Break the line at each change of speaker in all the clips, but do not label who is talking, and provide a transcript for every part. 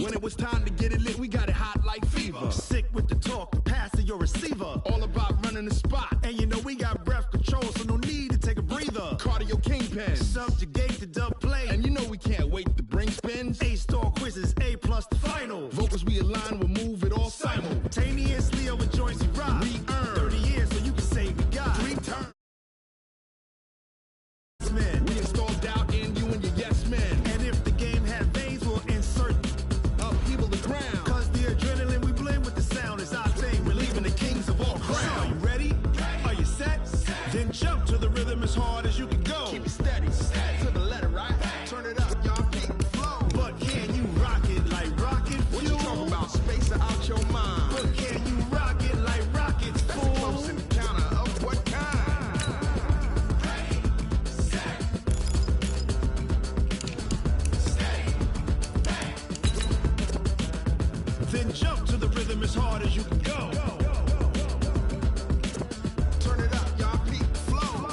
When it was time to get it lit, we got it hot like fever. Sick with the talk, the pass to your receiver. All about running the spot. And you know we got breath control, so no need to take a breather. Cardio kingpin, subjugate the dub play. And you know we can't wait to bring spins. A-star quizzes, A+ the final. Vocals we align, we'll move it all simultaneously over joints we rock. We earn 30 years, so you can say we got 3 turns. We installed doubt in you and your yes men. And if the game had veins, we'll insert upheaval the ground. Cause the adrenaline we blend with the sound is our thing. We're leaving the kings of all crowns. So are you ready? Are you set? Then jump to the rhythm as hard as you can go. Keep it steady, to the letter, right? Turn it up, y'all keep the flow. But can you rock it like rocket fuel? What you talking about? Space out your mind. But can you rock it like rockets, fool? That's a close encounter of what kind? Then jump to the rhythm as hard as you can go. Turn it up, y'all keep the flow.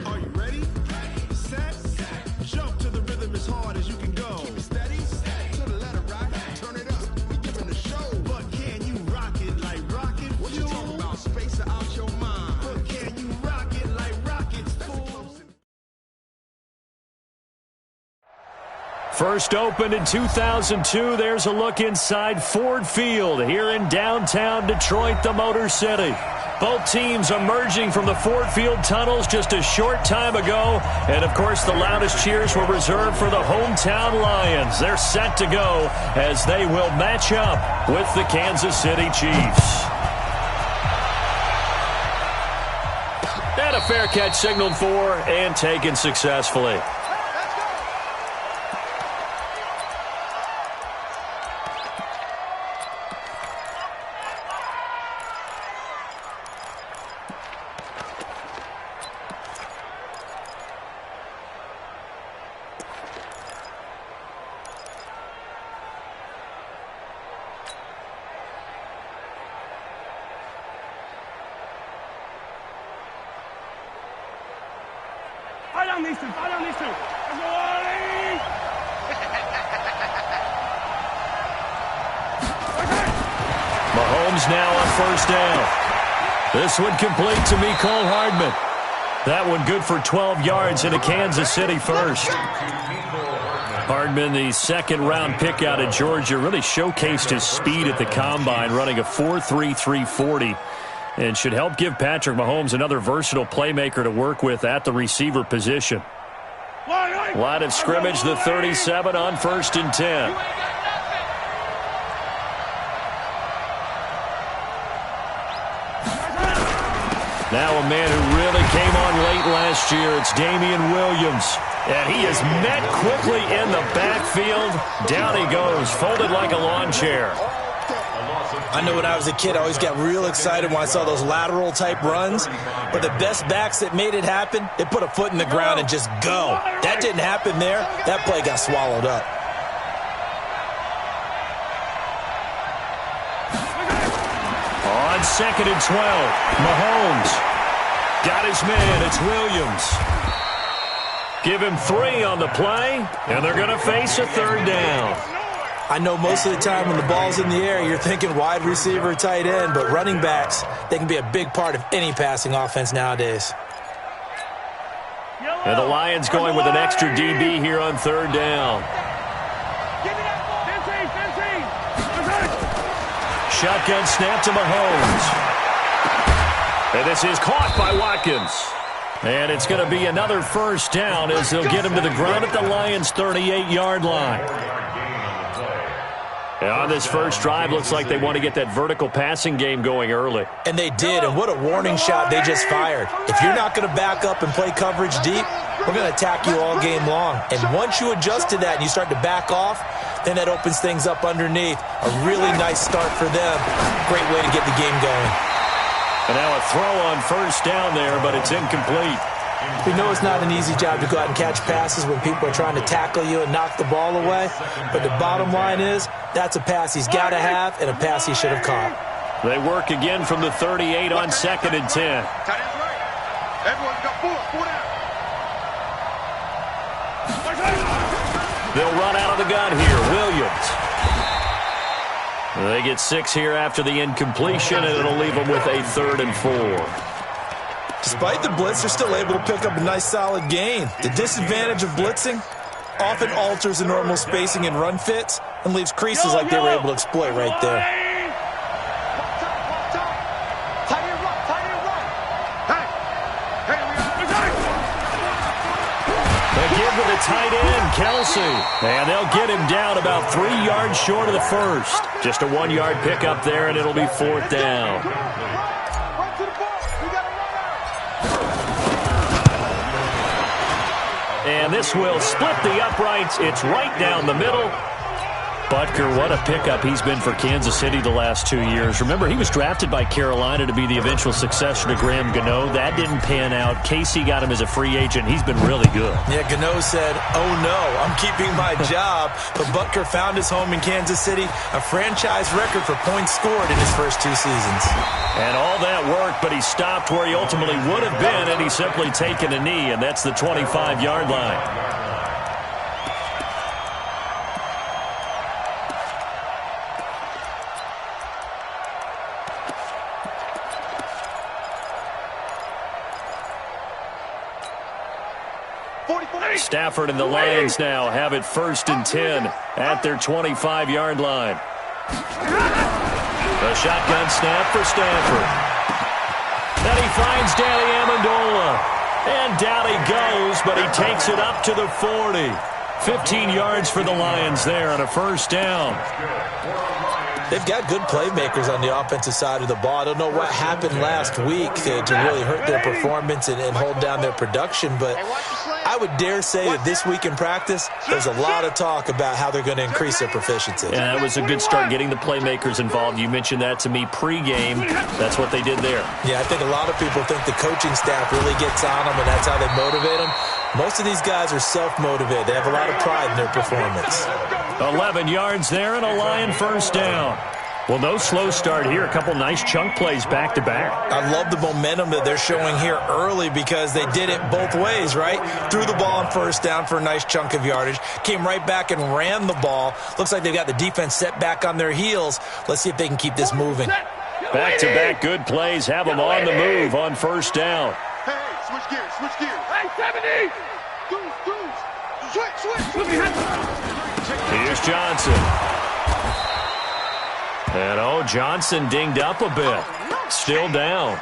Are you ready? Set? Jump to the rhythm as hard as you can go. Keep it steady, to the letter, right? Turn it up, we giving the show. But can you rock it like rocket fuel? What you talking about? Space out your mind. But can you rock it like rockets, fool?
First opened in 2002, there's a look inside Ford Field here in downtown Detroit, the Motor City. Both teams emerging from the Ford Field tunnels just a short time ago. And, of course, the loudest cheers were reserved for the hometown Lions. They're set to go as they will match up with the Kansas City Chiefs. And a fair catch signaled for and taken successfully. Mahomes now on first down. This one complete to Mecole Hardman. That one good for 12 yards into Kansas City first. Hardman, the second-round pick out of Georgia, really showcased his speed at the Combine, running a 4.3 340, and should help give Patrick Mahomes another versatile playmaker to work with at the receiver position. Line of scrimmage, the 37 on 1st and 10. Now a man who really came on late last year, it's Damian Williams. And he is met quickly in the backfield. Down he goes, folded like a lawn chair.
I know when I was a kid, I always got real excited when I saw those lateral-type runs. But the best backs that made it happen, they put a foot in the ground and just go. That didn't happen there. That play got swallowed up.
On 2nd and 12, Mahomes got his man. It's Williams. Give him 3 on the play, and they're going to face a 3rd down.
I know most of the time when the ball's in the air, you're thinking wide receiver, tight end, but running backs, they can be a big part of any passing offense nowadays.
And the Lions going with an extra DB here on 3rd down. Shotgun snap to Mahomes. And this is caught by Watkins. And it's going to be another first down as they'll get him to the ground at the Lions' 38-yard line. And on this first drive, looks like they want to get that vertical passing game going early.
And they did, and what a warning shot they just fired. If you're not going to back up and play coverage deep, we're going to attack you all game long. And once you adjust to that and you start to back off, then that opens things up underneath. A really nice start for them. Great way to get the game going.
And now a throw on first down there, but it's incomplete.
We know it's not an easy job to go out and catch passes when people are trying to tackle you and knock the ball away. But the bottom line is, that's a pass he's got to have and a pass he should have caught.
They work again from the 38 on 2nd and 10. They'll run out of the gun here. Williams. They get 6 here after the incompletion, and it'll leave them with a 3rd and 4.
Despite the blitz, they're still able to pick up a nice solid gain. The disadvantage of blitzing often alters the normal spacing and run fits and leaves creases like they were able to exploit right there.
They give to the tight end, Kelsey. And they'll get him down about 3 yards short of the first. Just a 1-yard pickup there, and it'll be 4th down. And this will split the uprights. It's right down the middle. Butker, what a pickup he's been for Kansas City the last 2 years. Remember, he was drafted by Carolina to be the eventual successor to Graham Gano. That didn't pan out. Casey got him as a free agent. He's been really good.
Yeah, Gano said, oh no, I'm keeping my job. But Butker found his home in Kansas City, a franchise record for points scored in his first 2 seasons.
And all that worked, but he stopped where he ultimately would have been, and he's simply taken a knee, and that's the 25-yard line. Stafford and the Lions now have it 1st and 10 at their 25-yard line. The shotgun snap for Stafford. Then he finds Danny Amendola. And down he goes, but he takes it up to the 40. 15 yards for the Lions there on a 1st down.
They've got good playmakers on the offensive side of the ball. I don't know what happened last week to really hurt their performance and hold down their production, but I would dare say that this week in practice, there's a lot of talk about how they're going to increase their proficiency.
Yeah, that was a good start, getting the playmakers involved. You mentioned that to me pregame. That's what they did there.
Yeah, I think a lot of people think the coaching staff really gets on them, and that's how they motivate them. Most of these guys are self-motivated. They have a lot of pride in their performance.
11 yards there and a Lion 1st down. Well, no slow start here. A couple nice chunk plays back-to-back.
I love the momentum that they're showing here early because they did it both ways, right? Threw the ball on 1st down for a nice chunk of yardage. Came right back and ran the ball. Looks like they've got the defense set back on their heels. Let's see if they can keep this moving.
Back-to-back good plays. Have them on the move on 1st down.
Hey, switch gears, switch gears. Hey, 70! Switch.
Here's Johnson. And, Johnson dinged up a bit. Still down.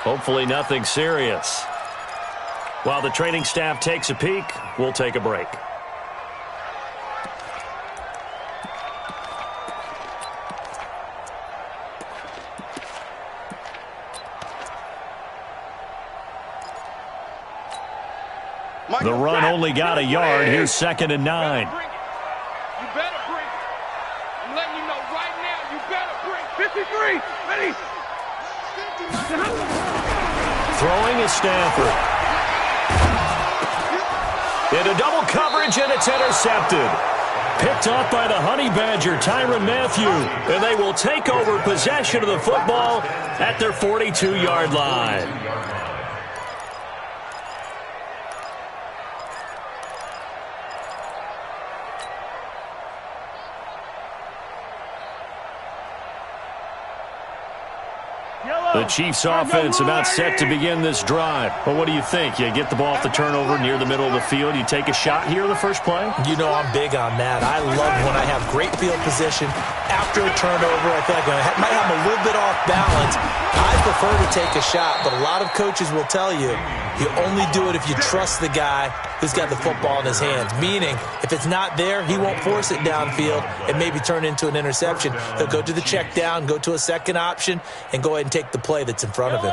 Hopefully nothing serious. While the training staff takes a peek, we'll take a break. The run only got a yard. Here's 2nd and 9.
You better bring it. I'm letting you know right now, you better bring 53. Ready?
Throwing is Stafford. Into double coverage, and it's intercepted. Picked off by the Honey Badger, Tyrann Mathieu. And they will take over possession of the football at their 42-yard line. The Chiefs offense about set to begin this drive. But what do you think? You get the ball off the turnover near the middle of the field. You take a shot here in the first play?
You know I'm big on that. I love when I have great field position. After a turnover, I feel like I might have a little bit off balance. I prefer to take a shot, but a lot of coaches will tell you, you only do it if you trust the guy who's got the football in his hands. Meaning, if it's not there, he won't force it downfield and maybe turn into an interception. He'll go to the check down, go to a second option, and go ahead and take the play that's in front of him.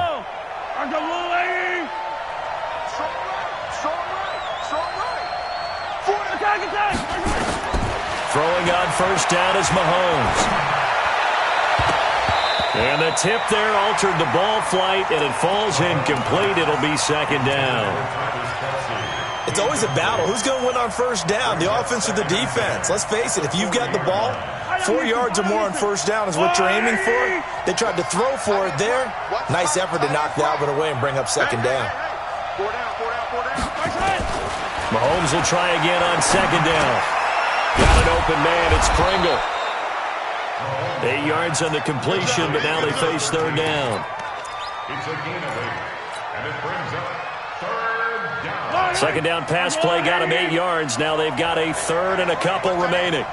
Throwing on 1st down is Mahomes. And the tip there altered the ball flight, and it falls incomplete. It'll be second down.
It's always a battle. Who's going to win on first down, the offense or the defense? Let's face it, if you've got the ball, 4 yards or more on first down is what you're aiming for. They tried to throw for it there. Nice effort to knock that one away and bring up second down.
Mahomes will try again on second down. Got an open man. It's Pringle. 8 yards on the completion, but now they face third down.
It's a gain of 8, and it brings up third down.
Second down pass play got him 8 yards. Now they've got a third and a couple remaining.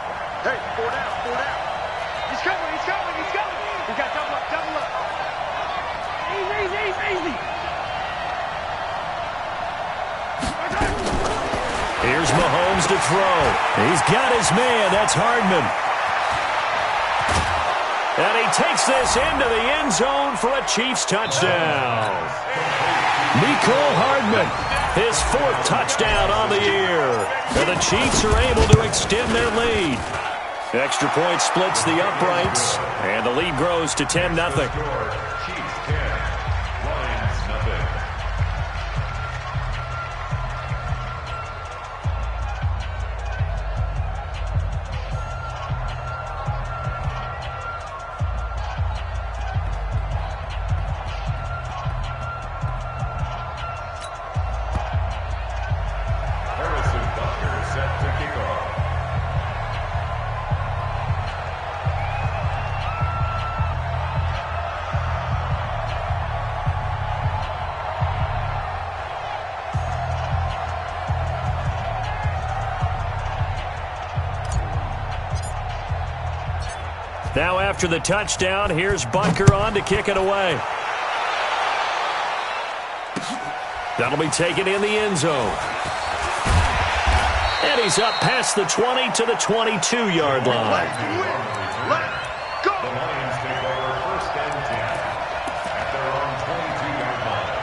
Hey, 4 down, 4 down. He's coming, he's coming, he's coming. We got double up, double up. Easy.
Here's Mahomes to throw. He's got his man. That's Hardman. And he takes this into the end zone for a Chiefs touchdown. Mecole Hardman, his 4th touchdown on the year. And the Chiefs are able to extend their lead. Extra point splits the uprights, and the lead grows to 10-0.
Chiefs 10, Lions nothing. Harrison Butker set to kick off.
Now after the touchdown, here's Butker on to kick it away. That'll be taken in the end zone. And he's up past the 20 to the 22-yard line.
The Lions take over first and 10 at their own 22-yard line.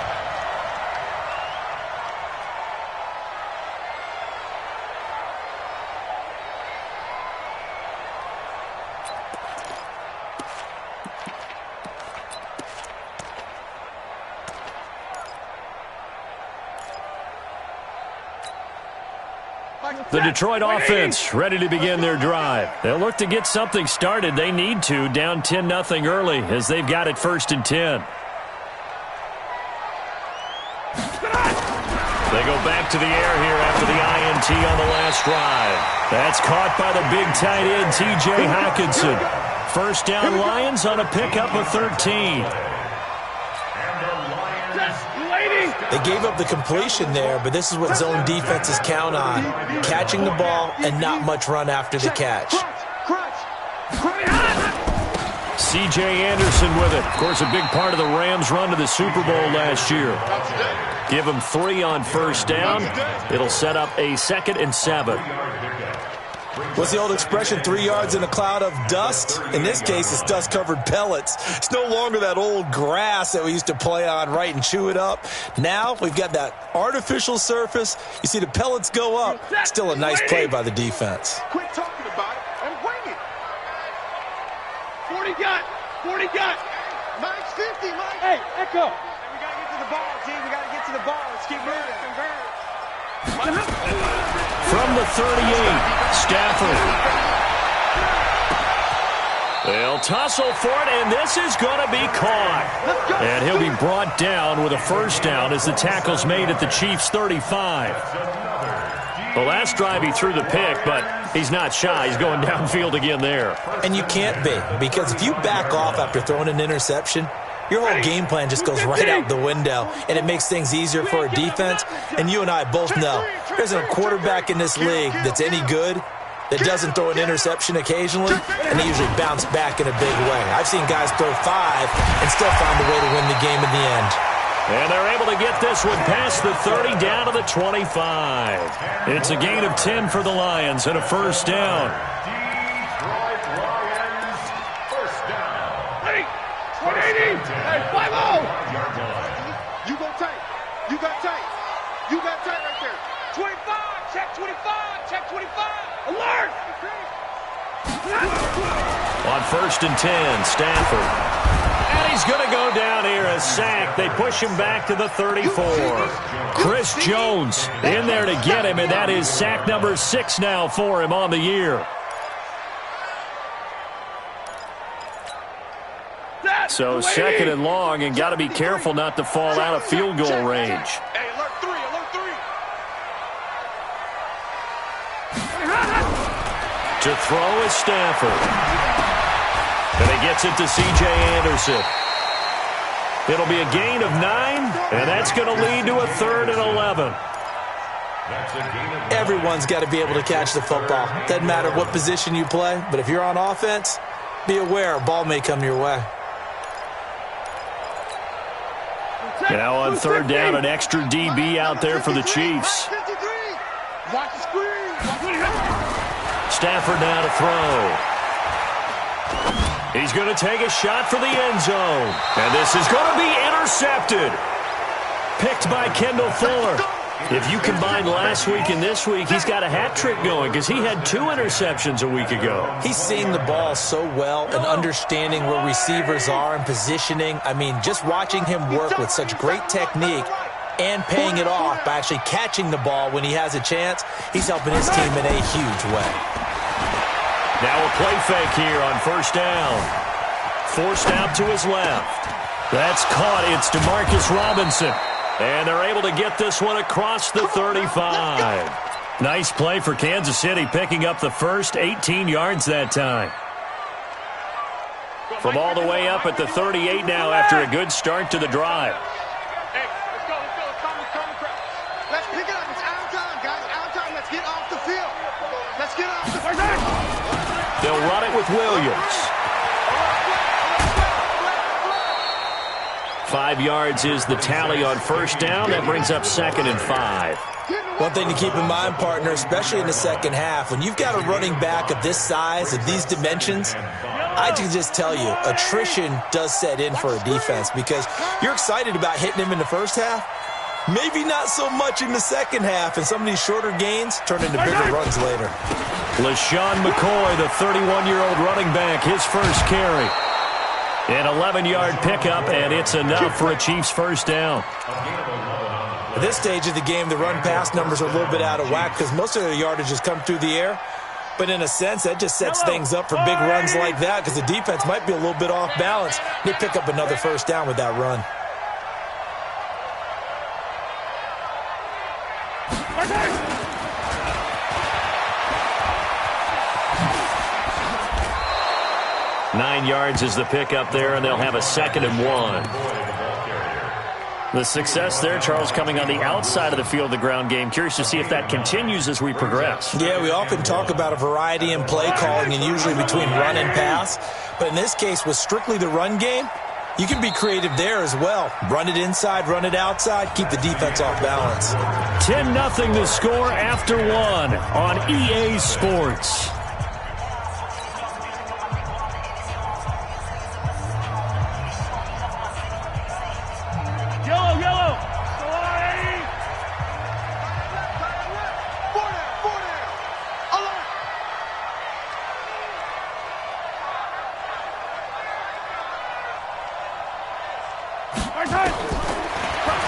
The Detroit offense ready to begin their drive. They'll look to get something started. They need to, down 10-0 early as they've got it first and 10. They go back to the air here after the INT on the last drive. That's caught by the big tight end, T.J. Hockenson. First down Lions on a pickup of 13.
They gave up the completion there, but this is what zone defenses count on. Catching the ball and not much run after the catch.
C.J. Anderson with it. Of course, a big part of the Rams' run to the Super Bowl last year. Give them 3 on first down. It'll set up a 2nd and 7.
What's the old expression, 3 yards in a cloud of dust? In this case, it's dust-covered pellets. It's no longer that old grass that we used to play on, right, and chew it up. Now we've got that artificial surface. You see the pellets go up. Still a nice play by the defense.
Quit talking about it and wing it. 40 got. Mike's 50, Mike. Hey, Echo. Hey, we got to get to the ball, G. We got to get to the ball. Let's keep moving.
From the 38, Stafford. They'll tussle for it, and this is going to be caught. And he'll be brought down with a first down as the tackle's made at the Chiefs' 35. The last drive he threw the pick, but he's not shy. He's going downfield again there.
And you can't be, because if you back off after throwing an interception, your whole game plan just goes right out the window, and it makes things easier for a defense. And you and I both know there isn't a quarterback in this league that's any good that doesn't throw an interception occasionally, and they usually bounce back in a big way. I've seen guys throw 5 and still find a way to win the game in the end.
And they're able to get this one past the 30 down to the 25. It's a gain of 10 for the Lions and a first down.
Detroit Lions, first down.
Hey, 180. Hey, 5-0. You go tight. You got tight. You got tight right there. 25. Check 25. Check 25. Alert.
On first and 10, Stafford. And he's going to go down here, a sack. They push him back to the 34. Chris Jones in there to get him, and that is sack number 6 now for him on the year. So 2nd and long, and got to be careful not to fall out of field goal range.
Hey, alert 3, alert 3.
To throw is Stafford. And he gets it to C.J. Anderson. It'll be a gain of 9, and that's going to lead to a 3rd and 11.
Everyone's got to be able to catch the football. Doesn't matter what position you play, but if you're on offense, be aware a ball may come your way.
Now on 3rd down, an extra DB out there for the Chiefs.
Watch the screen.
Stafford now to throw. He's going to take a shot for the end zone. And this is going to be intercepted. Picked by Kendall Fuller. If you combine last week and this week, he's got a hat trick going because he had 2 interceptions a week ago.
He's seeing the ball so well and understanding where receivers are and positioning. I mean, just watching him work with such great technique and paying it off by actually catching the ball when he has a chance, he's helping his team in a huge way.
Now a play fake here on 1st down. Forced out to his left. That's caught. It's DeMarcus Robinson. And they're able to get this one across the 35. Nice play for Kansas City, picking up the first 18 yards that time. From all the way up at the 38 now after a good start to the drive.
Hey, let's go. Let's pick it up. It's out time, guys. Out time. Let's get off the field. Let's get off the field.
They'll run it with Williams. 5 yards is the tally on 1st down. That brings up 2nd and 5.
One thing to keep in mind, partner, especially in the second half, when you've got a running back of this size, of these dimensions, I can just tell you, attrition does set in for a defense because you're excited about hitting him in the first half. Maybe not so much in the second half, and some of these shorter gains turn into bigger runs later.
LaShawn McCoy, the 31-year-old running back, his first carry. An 11-yard pickup, and it's enough for a Chiefs 1st down.
At this stage of the game, the run-pass numbers are a little bit out of whack because most of the yardage has come through the air. But in a sense, that just sets things up for big runs like that because the defense might be a little bit off balance. They pick up another 1st down with that run.
Okay.
9 yards is the pickup there, and they'll have a 2nd and 1. The success there, Charles, coming on the outside of the field, the ground game. Curious to see if that continues as we progress.
Yeah, we often talk about a variety in play calling and usually between run and pass. But in this case, with strictly the run game, you can be creative there as well. Run it inside, run it outside, keep the defense off balance.
10-0 to score after 1 on EA Sports.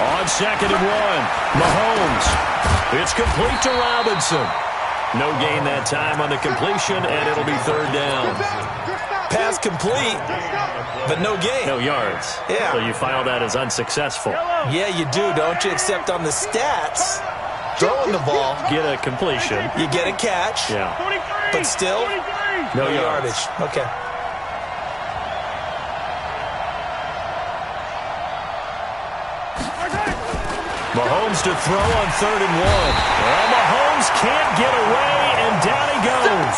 On 2nd and 1, Mahomes. It's complete to Robinson. No gain that time on the completion, and it'll be 3rd down.
Pass complete, but no gain.
No yards.
Yeah.
So you file that as unsuccessful.
Yeah, you do, don't you? Except on the stats, throwing the ball,
Get a completion.
you get a catch,
Yeah.
but still,
No
yardage. Okay.
Mahomes to throw on 3rd and 1. Well, Mahomes can't get away, and down he goes.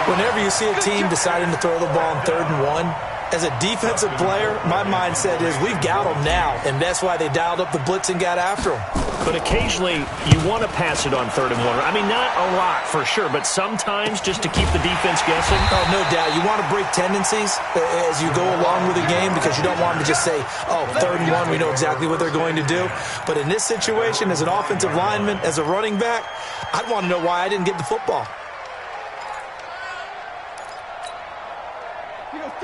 Whenever you see a team deciding to throw the ball on 3rd and 1, as a defensive player, my mindset is we've got them now, and that's why they dialed up the blitz and got after them.
But occasionally, you want to pass it on 3rd and 1. I mean, not a lot for sure, but sometimes just to keep the defense guessing.
Oh, no doubt. You want to break tendencies as you go along with the game because you don't want them to just say, oh, 3rd and 1, we know exactly what they're going to do. But in this situation, as an offensive lineman, as a running back, I'd want to know why I didn't get the football.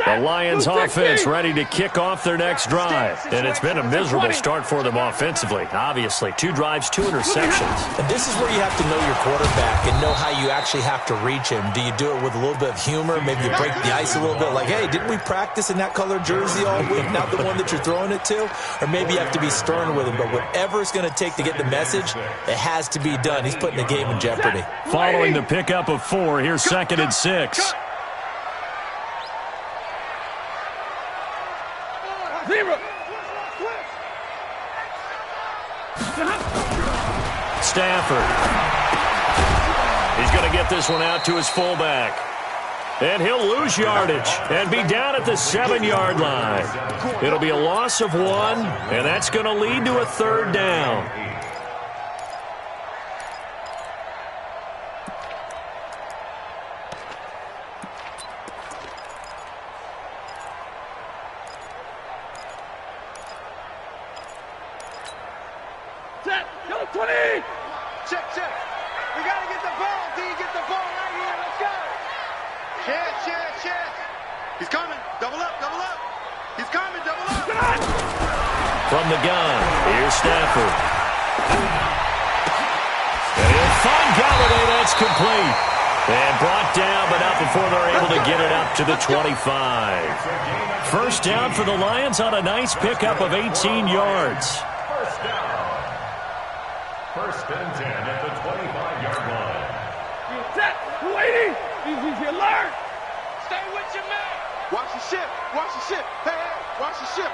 The Lions offense ready to kick off their next drive. And it's been a miserable start for them offensively. Obviously, 2 drives, 2 interceptions.
And this is where you have to know your quarterback and know how you actually have to reach him. Do you do it with a little bit of humor? Maybe you break the ice a little bit like, hey, didn't we practice in that colored jersey all week, not the one that you're throwing it to? Or maybe you have to be stern with him. But whatever it's going to take to get the message, it has to be done. He's putting the game in jeopardy.
Following the pickup of 4, here's 2nd and 6. Stafford. He's going to get this one out to his fullback. And he'll lose yardage and be down at the 7-yard line. It'll be a loss of 1, and that's going to lead to a 3rd down.
Set. Go 20. Check, check. We got to get the ball, D. Get the ball right here. Let's go. Check. He's coming. Double up. He's coming. Double up.
From the gun, here's Stafford. And he'll find Galladay. That's complete. And brought down, but not before they're able to get it up to the 25. First down for the Lions on a nice pickup of 18 yards.
First down. 1st and 10 at the 25-yard line.
Set. Waiting. Easy alert. Stay with your man. Watch the ship. Hey, watch the ship.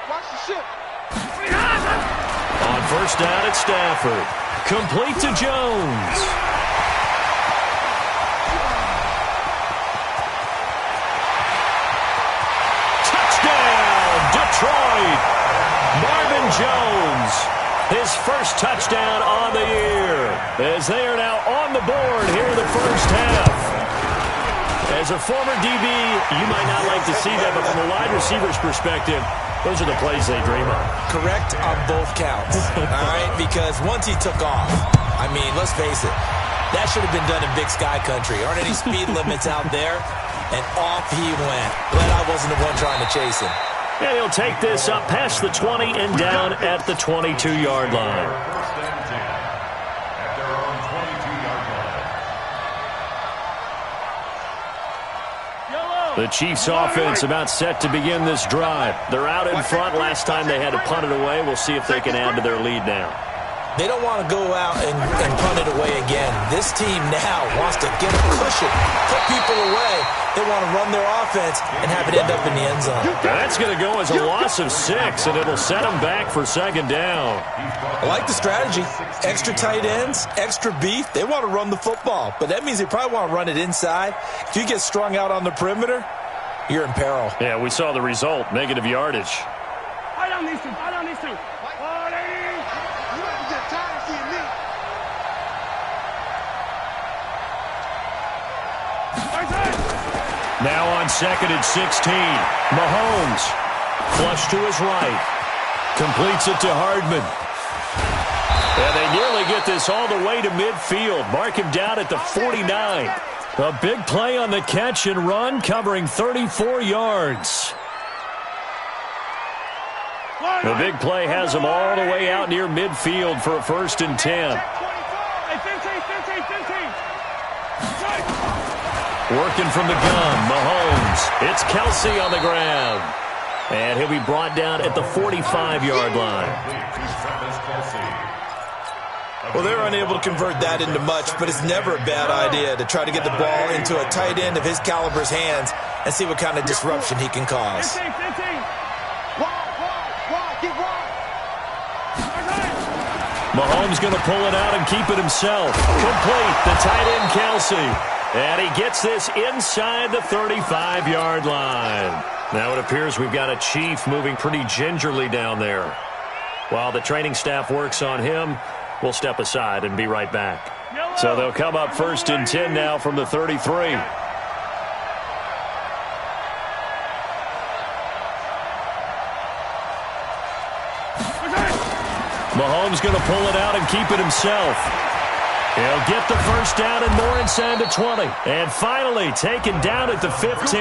On first down at Stafford. Complete to Jones. Touchdown, Detroit. Marvin Jones. His first touchdown on the year. As they are now on the board here in the first half. As a former DB, you might not like to see that, but from a wide receiver's perspective, those are the plays they dream of.
Correct on both counts, all right? Because once he took off, I mean, let's face it, that should have been done in Big Sky Country. Aren't any speed limits out there? And off he went. Glad I wasn't the one trying to chase him.
And he'll take this up past the 20 and down at the 22-yard line.
1st and 10 at their own 22-yard line.
The Chiefs offense about set to begin this drive. They're out in front. Last time they had to punt it away. We'll see if they can add to their lead now.
They don't want to go out and punt it away again. This team now wants to get a cushion, put people away. They want to run their offense and have it end up in the end zone.
Now that's going to go as a loss of 6, and it'll set them back for 2nd down.
I like the strategy. Extra tight ends, extra beef. They want to run the football, but that means they probably want to run it inside. If you get strung out on the perimeter, you're in peril.
Yeah, we saw the result, negative yardage.
I don't need to. You have to get tired of seeing me.
Now on 2nd and 16, Mahomes, flush to his right, completes it to Hardman. And they nearly get this all the way to midfield. Mark him down at the 49. A big play on the catch and run, covering 34 yards. The big play has him all the way out near midfield for a 1st and 10. Working from the gun, Mahomes. It's Kelsey on the ground. And he'll be brought down at the 45-yard line.
Well, they're unable to convert that into much, but it's never a bad idea to try to get the ball into a tight end of his caliber's hands and see what kind of disruption he can cause.
Mahomes going to pull it out and keep it himself. Complete, the tight end Kelsey. And he gets this inside the 35-yard line. Now it appears we've got a Chief moving pretty gingerly down there. While the training staff works on him, we'll step aside and be right back. So they'll come up 1st and 10 now from the 33. Mahomes going to pull it out and keep it himself. He'll get the first down and more inside the 20. And finally taken down at the 15.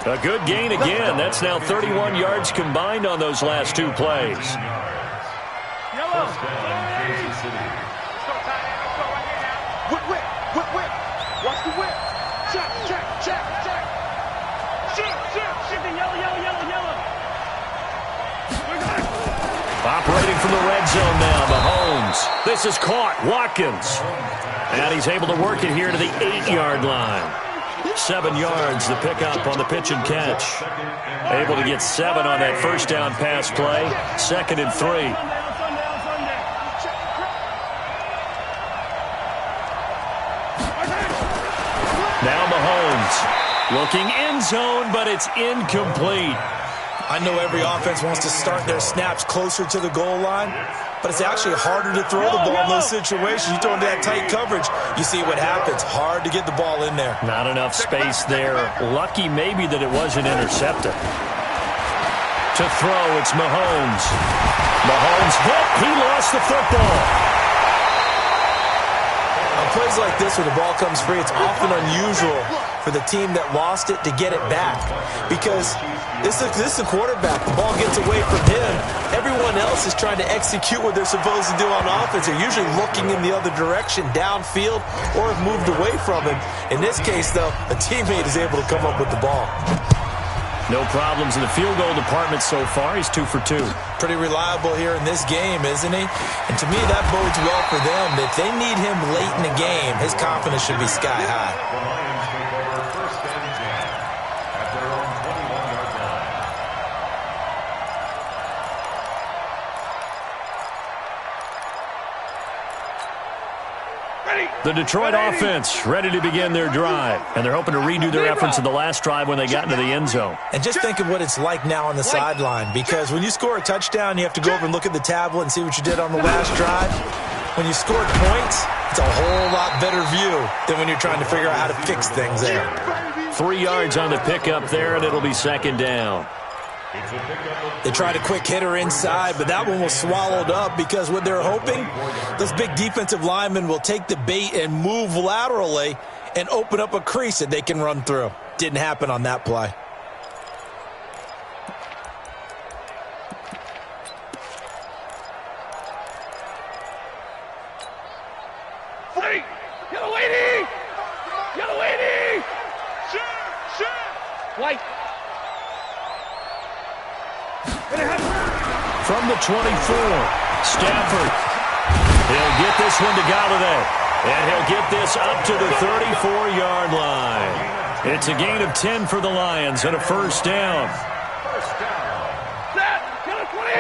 A good gain again. That's now 31 yards combined on those last two plays.
First down, Kansas City.
Whip. Watch the whip. Check. Shift the yellow.
Operating from the red zone now, Mahomes. This is caught. Watkins. And he's able to work it here to the 8-yard line. 7 yards, the pickup on the pitch and catch. Able to get 7 on that first down pass play. 2nd and 3. Now Mahomes looking end zone, but it's incomplete.
I know every offense wants to start their snaps closer to the goal line, but it's actually harder to throw the ball in those situations. You throw into that tight coverage, you see what happens. Hard to get the ball in there.
Not enough space there. Lucky maybe that it wasn't intercepted. To throw, it's Mahomes. Mahomes hit. He lost the football.
On plays like this where the ball comes free, it's often unusual for the team that lost it to get it back, because this is a quarterback. The ball gets away from him. Everyone else is trying to execute what they're supposed to do on offense. They're usually looking in the other direction, downfield, or have moved away from him. In this case, though, a teammate is able to come up with the ball.
No problems in the field goal department so far. He's 2 for 2.
Pretty reliable here in this game, isn't he? And to me, that bodes well for them. If they need him late in the game, his confidence should be sky high.
The Lions take over first and 10 at their own 21-yard line.
The Detroit offense ready to begin their drive. And they're hoping to redo their efforts in the last drive when they got into the end zone.
And just think of what it's like now on the sideline, because when you score a touchdown, you have to go over and look at the tablet and see what you did on the last drive. When you scored points, it's a whole lot better view than when you're trying to figure out how to fix things there.
3 yards on the pickup there, and it'll be 2nd down.
They tried a quick hitter inside, but that one was swallowed up because what they're hoping, those big defensive linemen will take the bait and move laterally and open up a crease that they can run through. Didn't happen on that play.
Yellow 80! Shit! White.
From the 24, Stafford. He'll get this one to Golladay. And he'll get this up to the 34-yard line. It's a gain of 10 for the Lions and a first down.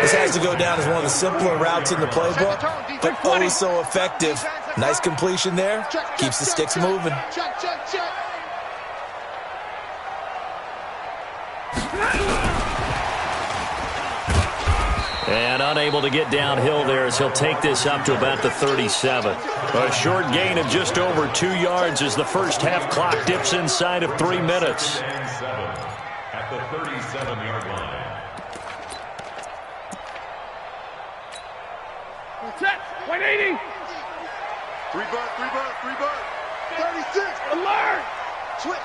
This has to go down as one of the simpler routes in the playbook, but oh so effective. Nice completion there. Keeps the sticks moving.
And unable to get downhill there as he'll take this up to about the 37. A short gain of just over 2 yards as the first half clock dips inside of 3 minutes.
At the 37-yard line.
Set. 180.
3 bird. 36.
Alert.
Switch.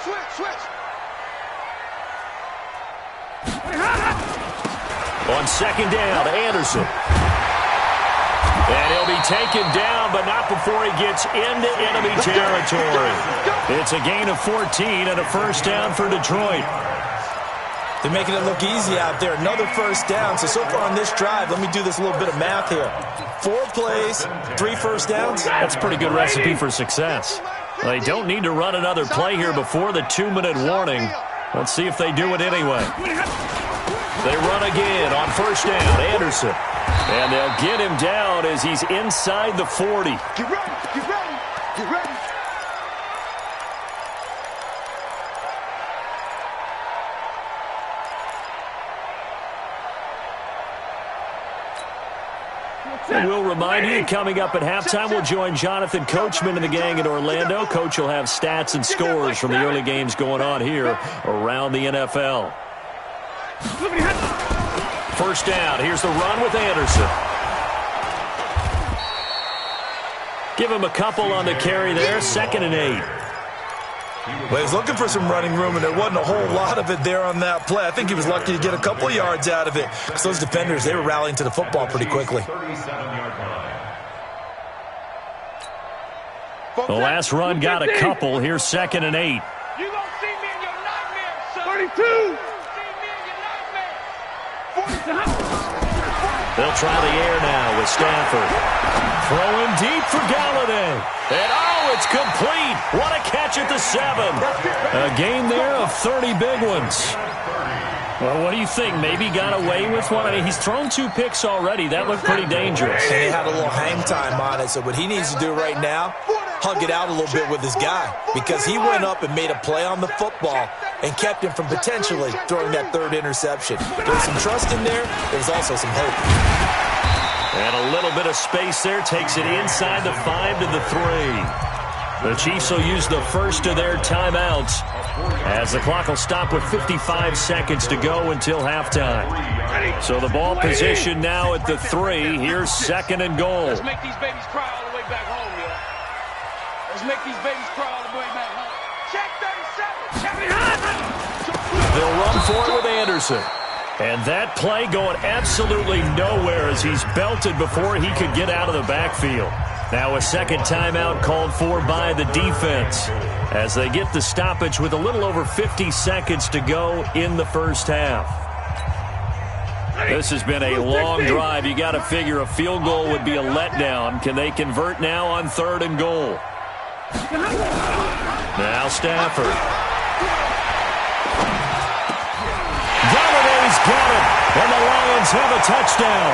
On 2nd down, Anderson. And he'll be taken down, but not before he gets into enemy territory. It's a gain of 14 and a first down for Detroit.
They're making it look easy out there. Another first down. So far on this drive, let me do this little bit of math here. 4 plays, 3 first downs.
That's a pretty good recipe for success. They don't need to run another play here before the 2-minute warning. Let's see if they do it anyway. They run again on first down, Anderson. And they'll get him down as he's inside the 40.
Get ready.
And we'll remind you, coming up at halftime, we'll join Jonathan Coachman and the gang in Orlando. Coach will have stats and scores from the early games going on here around the NFL. First down. Here's the run with Anderson. Give him a couple on the carry there, 2nd and 8.
Well, he was looking for some running room, and there wasn't a whole lot of it there on that play. I think he was lucky to get a couple of yards out of it, because those defenders, they were rallying to the football pretty quickly.
The last run got a couple. Here's 2nd and 8.
You gonna see me in your nightmares, son. 32. You gonna see me in your nightmares.
They'll try the air now with Stafford. Throwing deep for Galladay. And it's complete. What a catch at the 7. A game there of 30 big ones. Well, what do you think? Maybe got away with one? I mean, he's thrown 2 picks already. That looked pretty dangerous.
And he had a little hang time on it, so what he needs to do right now, hug it out a little bit with his guy, because he went up and made a play on the football and kept him from potentially throwing that 3rd interception. There was some trust in there. There was also some hope.
And a little bit of space there. Takes it inside the 5 to the 3. The Chiefs will use the first of their timeouts as the clock will stop with 55 seconds to go until halftime. So the ball position now at the 3. Here's 2nd and goal.
Let's make these babies cry all the way back home, yo. Let's make these babies cry all the way back home. Check 37. Check it.
They'll run for it with Anderson. And that play going absolutely nowhere as he's belted before he could get out of the backfield. Now a 2nd timeout called for by the defense as they get the stoppage with a little over 50 seconds to go in the first half. This has been a long drive. You got to figure a field goal would be a letdown. Can they convert now on 3rd and goal? Now Stafford. Galladay's got it, and the Lions have a touchdown.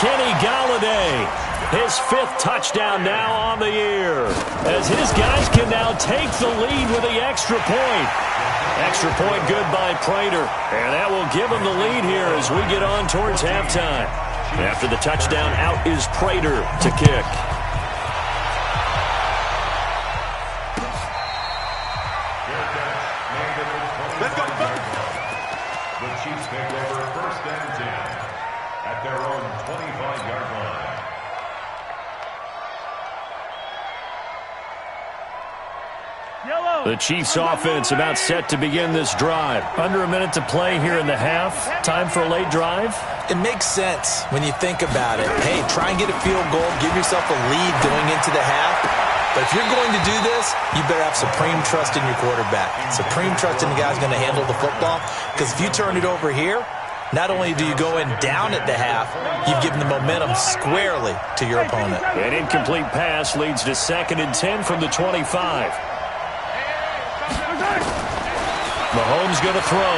Kenny Galladay. His 5th touchdown now on the year, as his guys can now take the lead with the extra point. Extra point good by Prater, and that will give him the lead here as we get on towards halftime. After the touchdown, out is Prater to kick.
The Chiefs take over 1st and 10 at their own 25-yard line.
The Chiefs offense about set to begin this drive. Under a minute to play here in the half. Time for a late drive.
It makes sense when you think about it. Hey, try and get a field goal. Give yourself a lead going into the half. But if you're going to do this, you better have supreme trust in your quarterback. Supreme trust in the guy who's going to handle the football. Because if you turn it over here, not only do you go in down at the half, you've given the momentum squarely to your opponent.
An incomplete pass leads to 2nd and 10 from the 25. Mahomes going to throw.